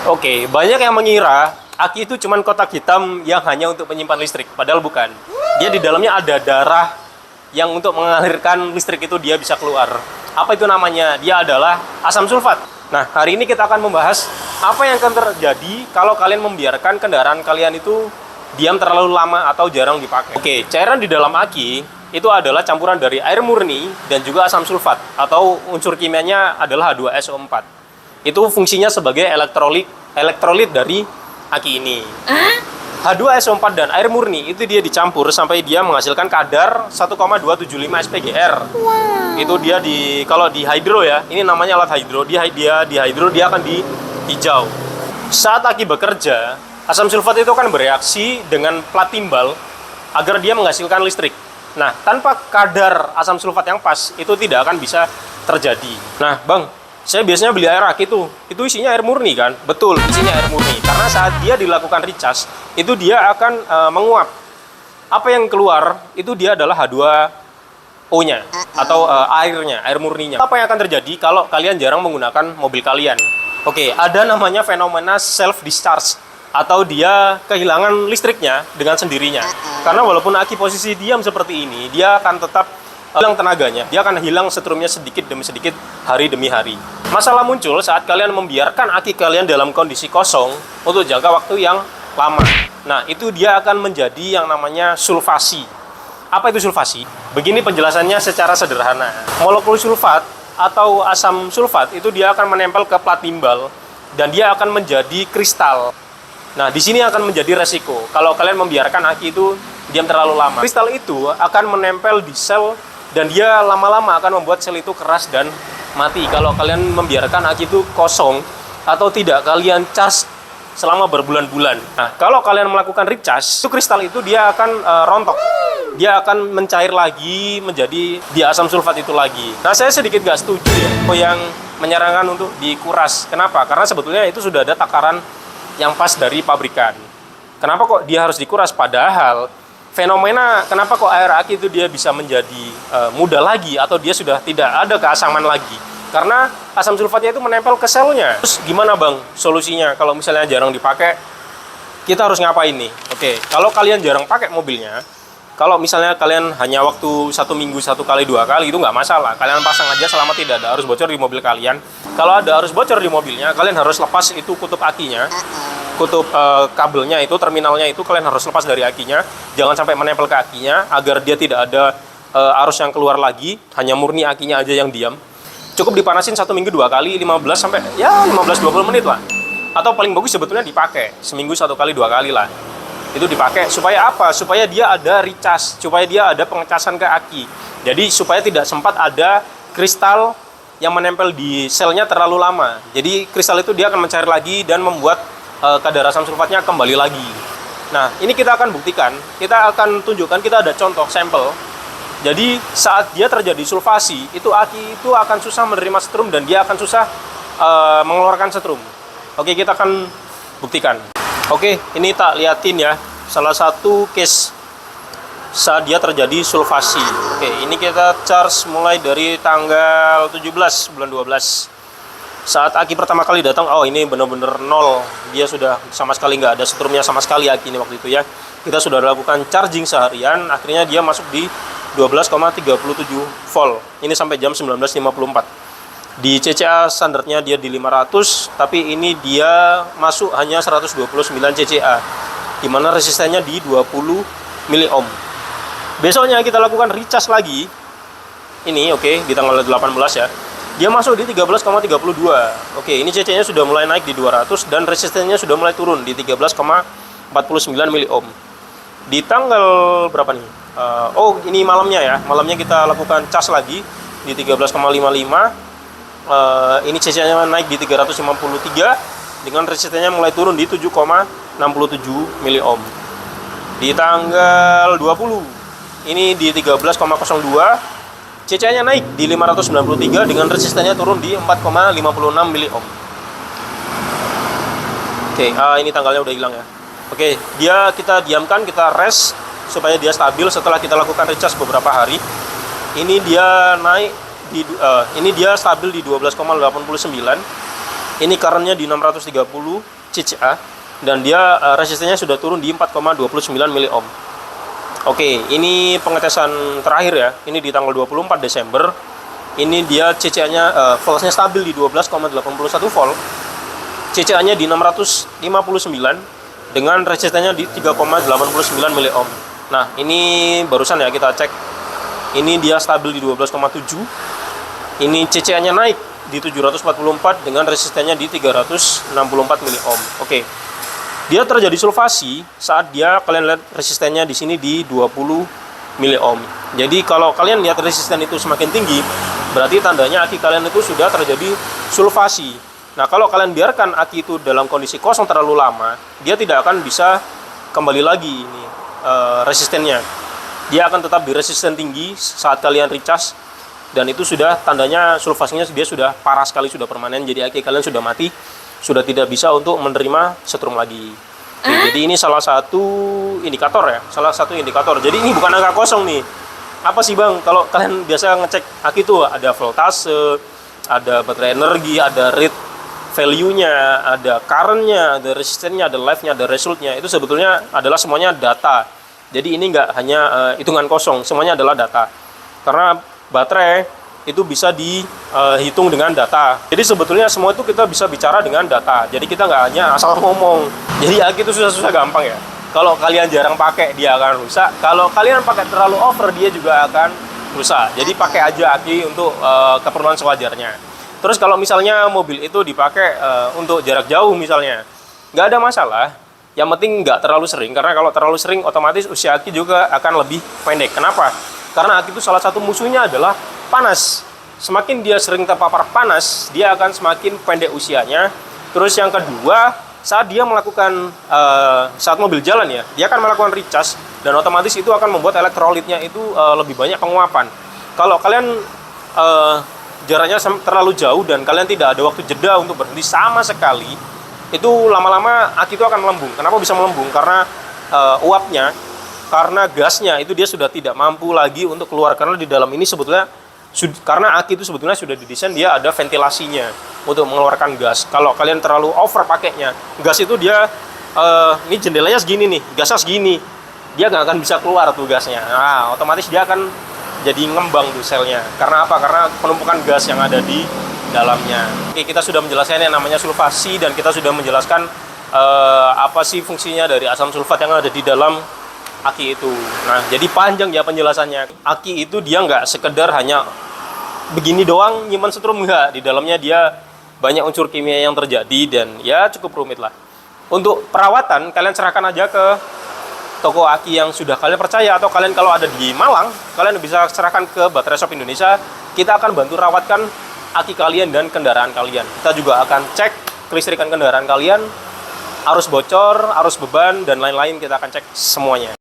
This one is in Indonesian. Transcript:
Oke, banyak yang mengira aki itu cuma kotak hitam yang hanya untuk menyimpan listrik, padahal bukan. Dia di dalamnya ada darah yang untuk mengalirkan listrik itu dia bisa keluar. Apa itu namanya? Dia adalah asam sulfat. Nah, hari ini kita akan membahas apa yang akan terjadi kalau kalian membiarkan kendaraan kalian itu diam terlalu lama atau jarang dipakai. Oke, cairan di dalam aki itu adalah campuran dari air murni dan juga asam sulfat atau unsur kimianya adalah H2SO4. Itu fungsinya sebagai elektrolit dari aki ini. H2SO4 dan air murni itu dia dicampur sampai dia menghasilkan kadar 1,275 SpGr. Itu dia kalau di hidro ya, ini namanya alat hidro. Di hidro dia akan di hijau. Saat aki bekerja, asam sulfat itu akan bereaksi dengan plat timbal agar dia menghasilkan listrik. Nah, tanpa kadar asam sulfat yang pas, itu tidak akan bisa terjadi. Nah, Bang, saya biasanya beli air aki itu isinya air murni kan? Betul, isinya air murni. Karena saat dia dilakukan recharge, itu dia akan menguap. Apa yang keluar, itu dia adalah H2O-nya, atau airnya, air murninya. Apa yang akan terjadi kalau kalian jarang menggunakan mobil kalian? Oke, ada namanya fenomena self-discharge, atau dia kehilangan listriknya dengan sendirinya. Karena walaupun aki posisi diam seperti ini, dia akan tetap hilang tenaganya. Dia akan hilang setrumnya sedikit demi sedikit, hari demi hari. Masalah muncul saat kalian membiarkan aki kalian dalam kondisi kosong untuk jangka waktu yang lama. Nah, itu dia akan menjadi yang namanya sulfasi. Apa itu sulfasi? Begini penjelasannya secara sederhana. Molekul sulfat atau asam sulfat itu dia akan menempel ke plat timbal dan dia akan menjadi kristal. Nah, di sini akan menjadi resiko kalau kalian membiarkan aki itu diam terlalu lama. Kristal itu akan menempel di sel dan dia lama-lama akan membuat sel itu keras dan mati. Kalau kalian membiarkan aki itu kosong atau tidak kalian charge selama berbulan-bulan. Nah, kalau kalian melakukan recharge, itu kristal itu dia akan rontok. Dia akan mencair lagi menjadi di asam sulfat itu lagi. Nah, saya sedikit nggak setuju ya yang menyarankan untuk dikuras. Kenapa? Karena sebetulnya itu sudah ada takaran yang pas dari pabrikan. Kenapa kok dia harus dikuras? Padahal fenomena kenapa kok air aki itu dia bisa menjadi muda lagi atau dia sudah tidak ada keasaman lagi? Karena asam sulfatnya itu menempel ke selnya. Terus gimana Bang solusinya kalau misalnya jarang dipakai? Kita harus ngapain nih? Oke, kalau kalian jarang pakai mobilnya, kalau misalnya kalian hanya waktu 1 minggu 1 kali 2 kali itu nggak masalah. Kalian pasang aja selama tidak ada arus bocor di mobil kalian. Kalau ada arus bocor di mobilnya, kalian harus lepas itu kutub akinya, kutub kabelnya itu, terminalnya itu kalian harus lepas dari akinya. Jangan sampai menempel ke akinya agar dia tidak ada arus yang keluar lagi. Hanya murni akinya aja yang diam. Cukup dipanasin 1 minggu 2 kali, 15 sampai ya 15-20 menit lah. Atau paling bagus sebetulnya dipakai seminggu 1 kali 2 kali lah. Itu dipakai supaya apa? Supaya dia ada recharge, supaya dia ada pengecasan ke aki. Jadi supaya tidak sempat ada kristal yang menempel di selnya terlalu lama. Jadi kristal itu dia akan mencair lagi dan membuat kadar asam sulfatnya kembali lagi. Nah, ini kita akan buktikan. Kita akan tunjukkan, kita ada contoh sampel. Jadi saat dia terjadi sulfasi, itu aki itu akan susah menerima setrum dan dia akan susah mengeluarkan setrum. Oke, kita akan buktikan. Oke, ini tak liatin ya, salah satu case saat dia terjadi sulfasi. Oke, ini kita charge mulai dari tanggal 17 bulan 12. Saat aki pertama kali datang, oh ini benar-benar nol. Dia sudah sama sekali nggak ada setrumnya sama sekali aki ini waktu itu ya. Kita sudah lakukan charging seharian, akhirnya dia masuk di 12,37 volt. Ini sampai jam 19.54. Di CCA standarnya dia di 500, tapi ini dia masuk hanya 129 CCA, di mana resistennya di 20 miliohm. Besoknya kita lakukan recharge lagi. Ini oke, di tanggal 18 ya. Dia masuk di 13,32. Oke, ini CC-nya sudah mulai naik di 200 dan resistennya sudah mulai turun di 13,49 miliohm. Di tanggal berapa nih? Oh, ini malamnya ya. Malamnya kita lakukan charge lagi di 13,55. Ini CC-nya naik di 353 dengan resistennya mulai turun di 7,67 miliohm. Di tanggal 20 ini di 13,02 CC-nya naik di 593 dengan resistennya turun di 4,56 miliohm. Oke, ini tanggalnya udah hilang ya. Oke, kita diamkan, kita rest supaya dia stabil. Setelah kita lakukan recharge beberapa hari, ini dia naik ini dia stabil di 12,89 Ini current-nya di 630 cca dan dia resistennya sudah turun di 4,29 miliohm. Oke, ini pengetesan terakhir ya. Ini di tanggal 24 Desember. Ini dia CCA-nya voltnya stabil di 12,81 volt. CCA-nya di 659 dengan resistennya di 3,89 miliohm. Nah, ini barusan ya kita cek. Ini dia stabil di 12,7. Ini CCA-nya naik di 744 dengan resistennya di 364 miliohm. Oke. Dia terjadi sulfasi saat kalian lihat resistennya di sini di 20 miliohm. Jadi kalau kalian lihat resisten itu semakin tinggi, berarti tandanya aki kalian itu sudah terjadi sulfasi. Nah, kalau kalian biarkan aki itu dalam kondisi kosong terlalu lama, dia tidak akan bisa kembali lagi ini resistennya. Dia akan tetap di resisten tinggi saat kalian recharge, dan itu sudah tandanya sulfasinya dia sudah parah sekali, sudah permanen. Jadi aki kalian sudah mati, sudah tidak bisa untuk menerima setrum lagi. Oke, jadi ini salah satu indikator ya, salah satu indikator. Jadi ini bukan angka kosong nih. Apa sih bang? Kalau kalian biasa ngecek aki itu ada voltase, ada baterai energi, ada rate value-nya, ada current-nya, ada resistance-nya, ada life-nya, ada result-nya. Itu sebetulnya adalah semuanya data. Jadi ini nggak hanya hitungan kosong, semuanya adalah data. Karena baterai itu bisa dihitung dengan data. Jadi sebetulnya semua itu kita bisa bicara dengan data. Jadi kita nggak hanya asal ngomong. Jadi aki itu susah-susah gampang ya. Kalau kalian jarang pakai, dia akan rusak. Kalau kalian pakai terlalu over, dia juga akan rusak. Jadi pakai aja aki untuk keperluan sewajarnya. Terus kalau misalnya mobil itu dipakai untuk jarak jauh misalnya, nggak ada masalah. Yang penting nggak terlalu sering. Karena kalau terlalu sering, otomatis usia aki juga akan lebih pendek. Kenapa? Karena aki itu salah satu musuhnya adalah panas. Semakin dia sering terpapar panas, dia akan semakin pendek usianya. Terus yang kedua, saat dia melakukan saat mobil jalan ya, dia akan melakukan recharge, dan otomatis itu akan membuat elektrolitnya itu lebih banyak penguapan. Kalau kalian jaraknya terlalu jauh dan kalian tidak ada waktu jeda untuk berhenti sama sekali, itu lama-lama aki itu akan melembung. Kenapa bisa melembung? Karena uapnya, karena gasnya itu dia sudah tidak mampu lagi untuk keluar. Karena di dalam ini sebetulnya, karena aki itu sebetulnya sudah didesain dia ada ventilasinya untuk mengeluarkan gas. Kalau kalian terlalu over pakainya, gas itu dia ini jendelanya segini nih, gasnya segini, dia nggak akan bisa keluar tuh gasnya. Nah, otomatis dia akan jadi ngembang tuh selnya. Karena apa? Karena penumpukan gas yang ada di dalamnya. Oke, kita sudah menjelaskan yang namanya sulfasi, dan kita sudah menjelaskan apa sih fungsinya dari asam sulfat yang ada di dalam aki itu. Nah, jadi panjang ya penjelasannya. Aki itu dia nggak sekedar hanya begini doang nyimpan setrum, nggak. Di dalamnya dia banyak unsur kimia yang terjadi, dan ya cukup rumit lah. Untuk perawatan, kalian serahkan aja ke toko aki yang sudah kalian percaya, atau kalian kalau ada di Malang, kalian bisa serahkan ke Baterai Shop Indonesia. Kita akan bantu rawatkan aki kalian dan kendaraan kalian. Kita juga akan cek kelistrikan kendaraan kalian, arus bocor, arus beban, dan lain-lain kita akan cek semuanya.